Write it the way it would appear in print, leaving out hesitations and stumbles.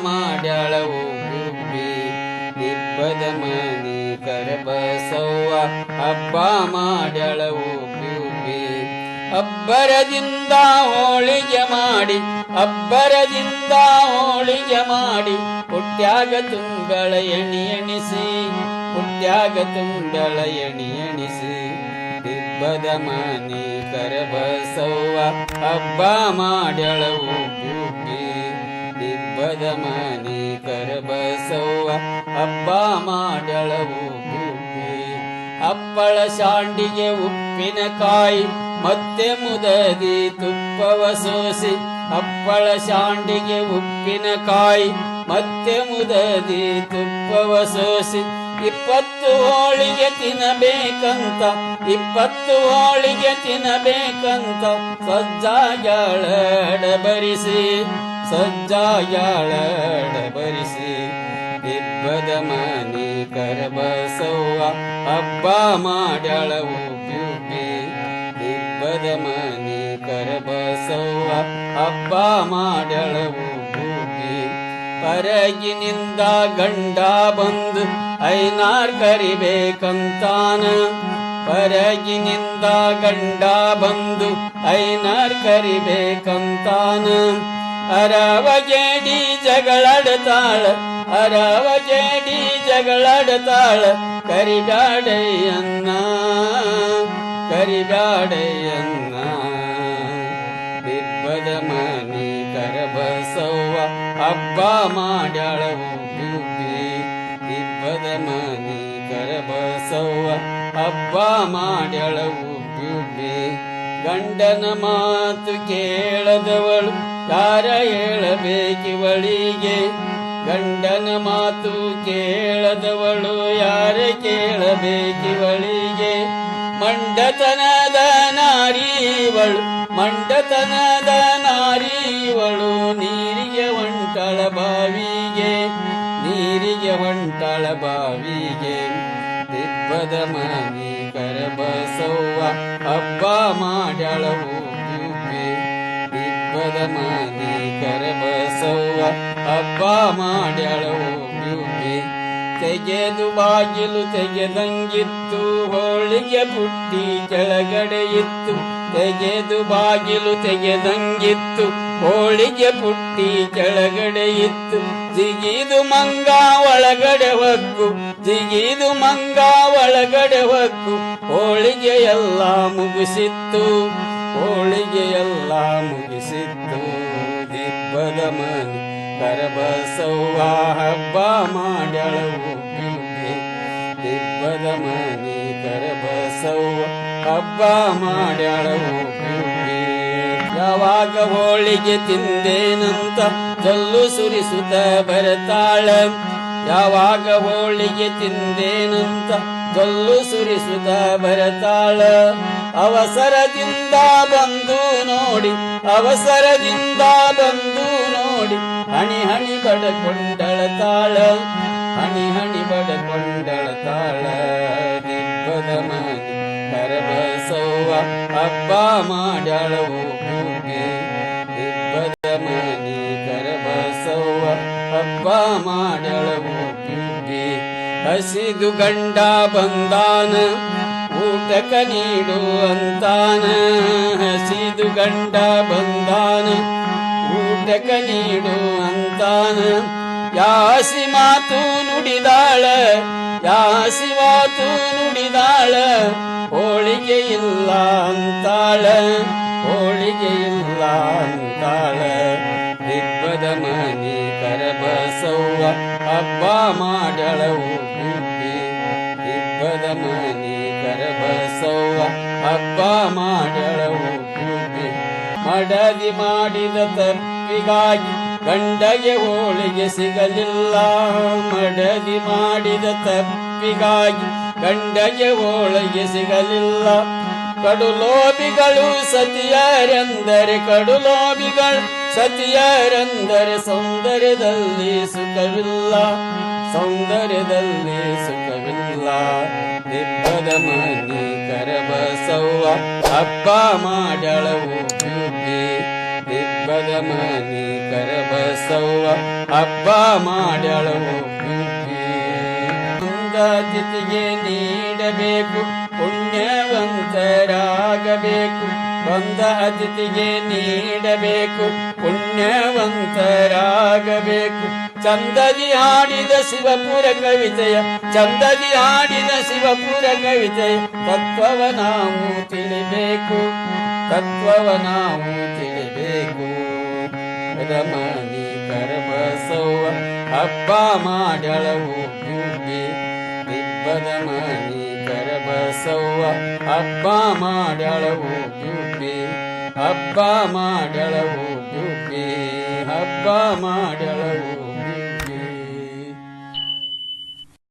ಮಾಡ್ಯಾಳವು ಗುಬ್ಬಿ ದಿಬ್ಬದ ಮನಿ ಕರಬಸವ್ವ ಹಬ್ಬ ಮಾಡ್ಯಾಳವು ಗುಬ್ಬಿ ಅಬ್ಬರದಿಂದ ಹೋಳಿಗೆ ಮಾಡಿ ಅಬ್ಬರದಿಂದ ಹೋಳಿಗೆ ಮಾಡಿ ಪುಟ್ಯಾಗ ತುಂಗಳ ಎಣಿ ಎಣಿಸಿ ಪುಟ್ಯಾಗ ತುಂಗಳ ಎಣಿ ಎಣಿಸಿ ದಿಬ್ಬದ ಮನಿ ಕರಬಸವ್ವ ಹಬ್ಬ ಮಾಡ್ಯಾಳವು ಗುಬ್ಬಿ ದಿಬ್ಬದ ಮನಿ ಕರಬಸವ್ವ ಹಬ್ಬ ಮಾಡ್ಯಾಳವು ಗುಬ್ಬಿ ಹಪ್ಪಳ ಶಾಂಡಿಗೆ ಉಪ್ಪಿನಕಾಯಿ ಮತ್ತೆ ಮುದದಿ ತುಪ್ಪವ ಸೋಸಿ ಹಪ್ಪಳ ಶಾಂಡಿಗೆ ಉಪ್ಪಿನಕಾಯಿ ಮತ್ತೆ ಮುದದಿ ತುಪ್ಪವ ಸೋಸಿ 20 ಹೋಳಿಗೆ ತಿನ್ನಬೇಕಂತ 20 ಹೋಳಿಗೆ ತಿನ್ನಬೇಕಂತ ಸಜ್ಜಾಯಾಳ ಬರಿಸಿ ಸಜ್ಜಾಯಾಳ ಬರಿಸಿ ದಿಬ್ಬದ ಮನಿ ಕರಬಸವ್ವ ಹಬ್ಬ ಮಾಡ್ಯಾಳವು ಗುಬ್ಬಿ ದಿಬ್ಬದ ಮನಿ ಕರಬಸವ್ವ ಹಬ್ಬ ಮಾಡ್ಯಾಳವು ಗುಬ್ಬಿ ಹೊರಗಿನಿಂದ ಗಂಡ ಬಂದು ಐನಾರ್ ಕರಿಬೇಕಂತಾನ ಹೊರಗಿನಿಂದ ಗಂಡ ಬಂದು ಐನಾರ್ ಕರಿಬೇಕಂತಾನ ಅರವಗೇಡಿ ಜಗಳಾಡತಾಳ ಅರವಗೇಡಿ ಜಗಳಾಡತಾಳ ಕರಿಬ್ಯಾಡಯ್ಯನ್ನ ಕರಿಬ್ಯಾಡಯ್ಯನ್ನ ದಿಬ್ಬದ ಮನಿ ಕರಬಸವ್ವ ಹಬ್ಬ ಮಾಡ್ಯಾಳವು ಗುಬ್ಬಿ ದಿಬ್ಬದ ಮನಿ ಕರಬಸವ್ವ ಹಬ್ಬ ಮಾಡ್ಯಾಳವು ಗುಬ್ಬಿ ಗಂಡನ ಮಾತು ಕೇಳದವಳು ಯಾರ ಹೇಳಬೇಕಿವಳಿಗೆ ಗಂಡನ ಮಾತು ಕೇಳದವಳು ಯಾರ ಕೇಳಬೇಕಿವಳಿಗೆ ಮಂಡತನದ ನಾರೀವಳು ಮಂಡತನದ ನಾರೀವಳು ನೀರಿಗೆ ಹೊಂಟಳ ಬಾವಿಗೆ ನೀರಿಗೆ ಹೊಂಟಳ ಬಾವಿಗೆ ದಿಬ್ಬದ ಮನಿ ಕರಬಸವ್ವ ಹಬ್ಬ ಮಾಡ್ಯಾಳವು ಗುಬ್ಬಿ ದಿಬ್ಬದ ಮನಿ ಕರಬಸವ್ವ ಹಬ್ಬ ಮಾಡ್ಯಾಳವು ಗುಬ್ಬಿ ತೆಗೆದು ಬಾಗಿಲು ತೆಗೆದಂಗಿತ್ತು ಹೋಳಿಗೆ ಪುಟ್ಟಿ ಕೆಳಗಡೆ ಇತ್ತು ತೆಗೆದು ಬಾಗಿಲು ತೆಗೆದಂಗಿತ್ತು ಹೋಳಿಗೆ ಪುಟ್ಟಿ ಕೆಳಗಡೆ ಇತ್ತು ಜಿಗಿದು ಮಂಗ ಒಳಗಡೆ ಹೊಕ್ಕು ಜಿಗಿದು ಮಂಗ ಒಳಗಡೆ ಹೊಕ್ಕು ಹೋಳಿಗೆ ಎಲ್ಲ ಮುಗಿಸಿತ್ತು ಹೋಳಿಗೆ ಎಲ್ಲ ಮುಗಿಸಿತ್ತು ದಿಬ್ಬದ ಮನಿ ಕರಬಸವ್ವ ಹಬ್ಬ ಮಾಡ್ಯಾಳವು ಗುಬ್ಬಿ ದಿಬ್ಬದ ಮನಿ ಕರಬಸವ್ವ ಹಬ್ಬ ಮಾಡ್ಯಾಳವು ಗುಬ್ಬಿ ಯಾವಾಗ ಹೋಳಿಗೆ ತಿಂದೇನಂತ ಜೊಲ್ಲು ಸುರಿಸುತ್ತ ಬರ್ತಾಳ ಯಾವಾಗ ಹೋಳಿಗೆ ತಿಂದೇನಂತ ಜೊಲ್ಲು ಸುರಿಸುತ್ತ ಬರ್ತಾಳ ಅವಸರದಿಂದ ಬಂದು ನೋಡಿ ಅವಸರದಿಂದ ಬಂದು ನೋಡಿ ಹಣಿ ಹಣಿ ಬಡಕೊಂಡಳತಾಳ ಹಣಿ ಹಣಿ ಬಡಕೊಂಡಳತಾಳ ದಿಬ್ಬದ ಮನಿ ಕರಬಸವ್ವ ಹಬ್ಬ ಮಾಡ್ಯಾಳವು ಗುಬ್ಬಿ ದಿಬ್ಬದ ಮನಿ ಕರಬಸವ್ವ ಹಬ್ಬ ಮಾಡ್ಯಾಳವು ಗುಬ್ಬಿ ಹಸಿದು ಗಂಡ ಬಂದಾನ ಊಟಕ ನೀಡು ಅಂತಾನ ಹಸಿದು ಗಂಡ ಬಂದಾನ ಊಟಕ ನೀಡು ಅಂತಾನ ಯಾಸಿ ಮಾತು ನುಡಿದಾಳ ಯಾಸಿ ಮಾತು ನುಡಿದಾಳ ಹೋಳಿಗೆ ಇಲ್ಲ ಅಂತಾಳ ಹೋಳಿಗೆ ಇಲ್ಲ ಅಂತಾಳ ದಿಬ್ಬದ ಮನಿ ಕರಬಸವ್ವ ಹಬ್ಬ ಮಾಡ್ಯಾಳವು ಗುಬ್ಬಿ ದಿಬ್ಬದ ಮನಿ ಕರಬಸವ್ವ ಹಬ್ಬ ಮಾಡ್ಯಾಳವು ಗುಬ್ಬಿ ಮಡದಿ ಮಾಡಿದ ತಪ್ಪಿಗಾಗಿ ಗಂಡಗೆ ಹೋಳಿಗೆ ಸಿಗಲಿಲ್ಲ ಮಡದಿ ಮಾಡಿದ ತಪ್ಪಿಗಾಗಿ ಗಂಡಗೆ ಹೋಳಿಗೆ ಸಿಗಲಿಲ್ಲ ಕಡುಲೋಬಿಗಳು ಸತಿಯರೆಂದರೆ ಕಡುಲೋಬಿಗಳು ಸತಿಯರೆಂದರೆ ಸೌಂದರ್ಯದಲ್ಲಿ ಸುಖವಿಲ್ಲ ಸೌಂದರ್ಯದಲ್ಲಿ ಸುಖವಿಲ್ಲ ದಿಬ್ಬದ ಮನಿ ಕರಬಸವ್ವ ಹಬ್ಬ ಮಾಡ್ಯಾಳವು ಗುಬ್ಬಿ ದಿಬ್ಬ ದಿಬ್ಬದ ಮನಿ ಕರಬಸವ್ವ ಹಬ್ಬ ಮಾಡ್ಯಾಳವು ಬಂದ ಅತಿಥಿಗೆ ನೀಡಬೇಕು ಪುಣ್ಯವಂತರಾಗಬೇಕು ಬಂದ ಅತಿಥಿಗೆ ನೀಡಬೇಕು ಪುಣ್ಯವಂತರಾಗಬೇಕು ಚಂದದಿ ಹಾಡಿದ ಶಿವಪುರ ಕವಿತೆಯ ಚಂದದಿ ಹಾಡಿದ ಶಿವಪುರ ಕವಿತೆಯ ತತ್ವವ ನಾವು ತಿಳಿಬೇಕು ತತ್ವವ ನಾವು ತಿಳಿಬೇಕು ಮನಿ ಕರಬಸವ್ವ ಹಬ್ಬ ಮಾಡ್ಯಾಳವು ದಿಬ್ಬದ ಮನಿ ಕರಬಸವ್ವ ಹಬ್ಬ ಮಾಡ್ಯಾಳವು ಹಬ್ಬ ಮಾಡ್ಯಾಳವು ಹಬ್ಬ ಮಾಡ್ಯಾಳವು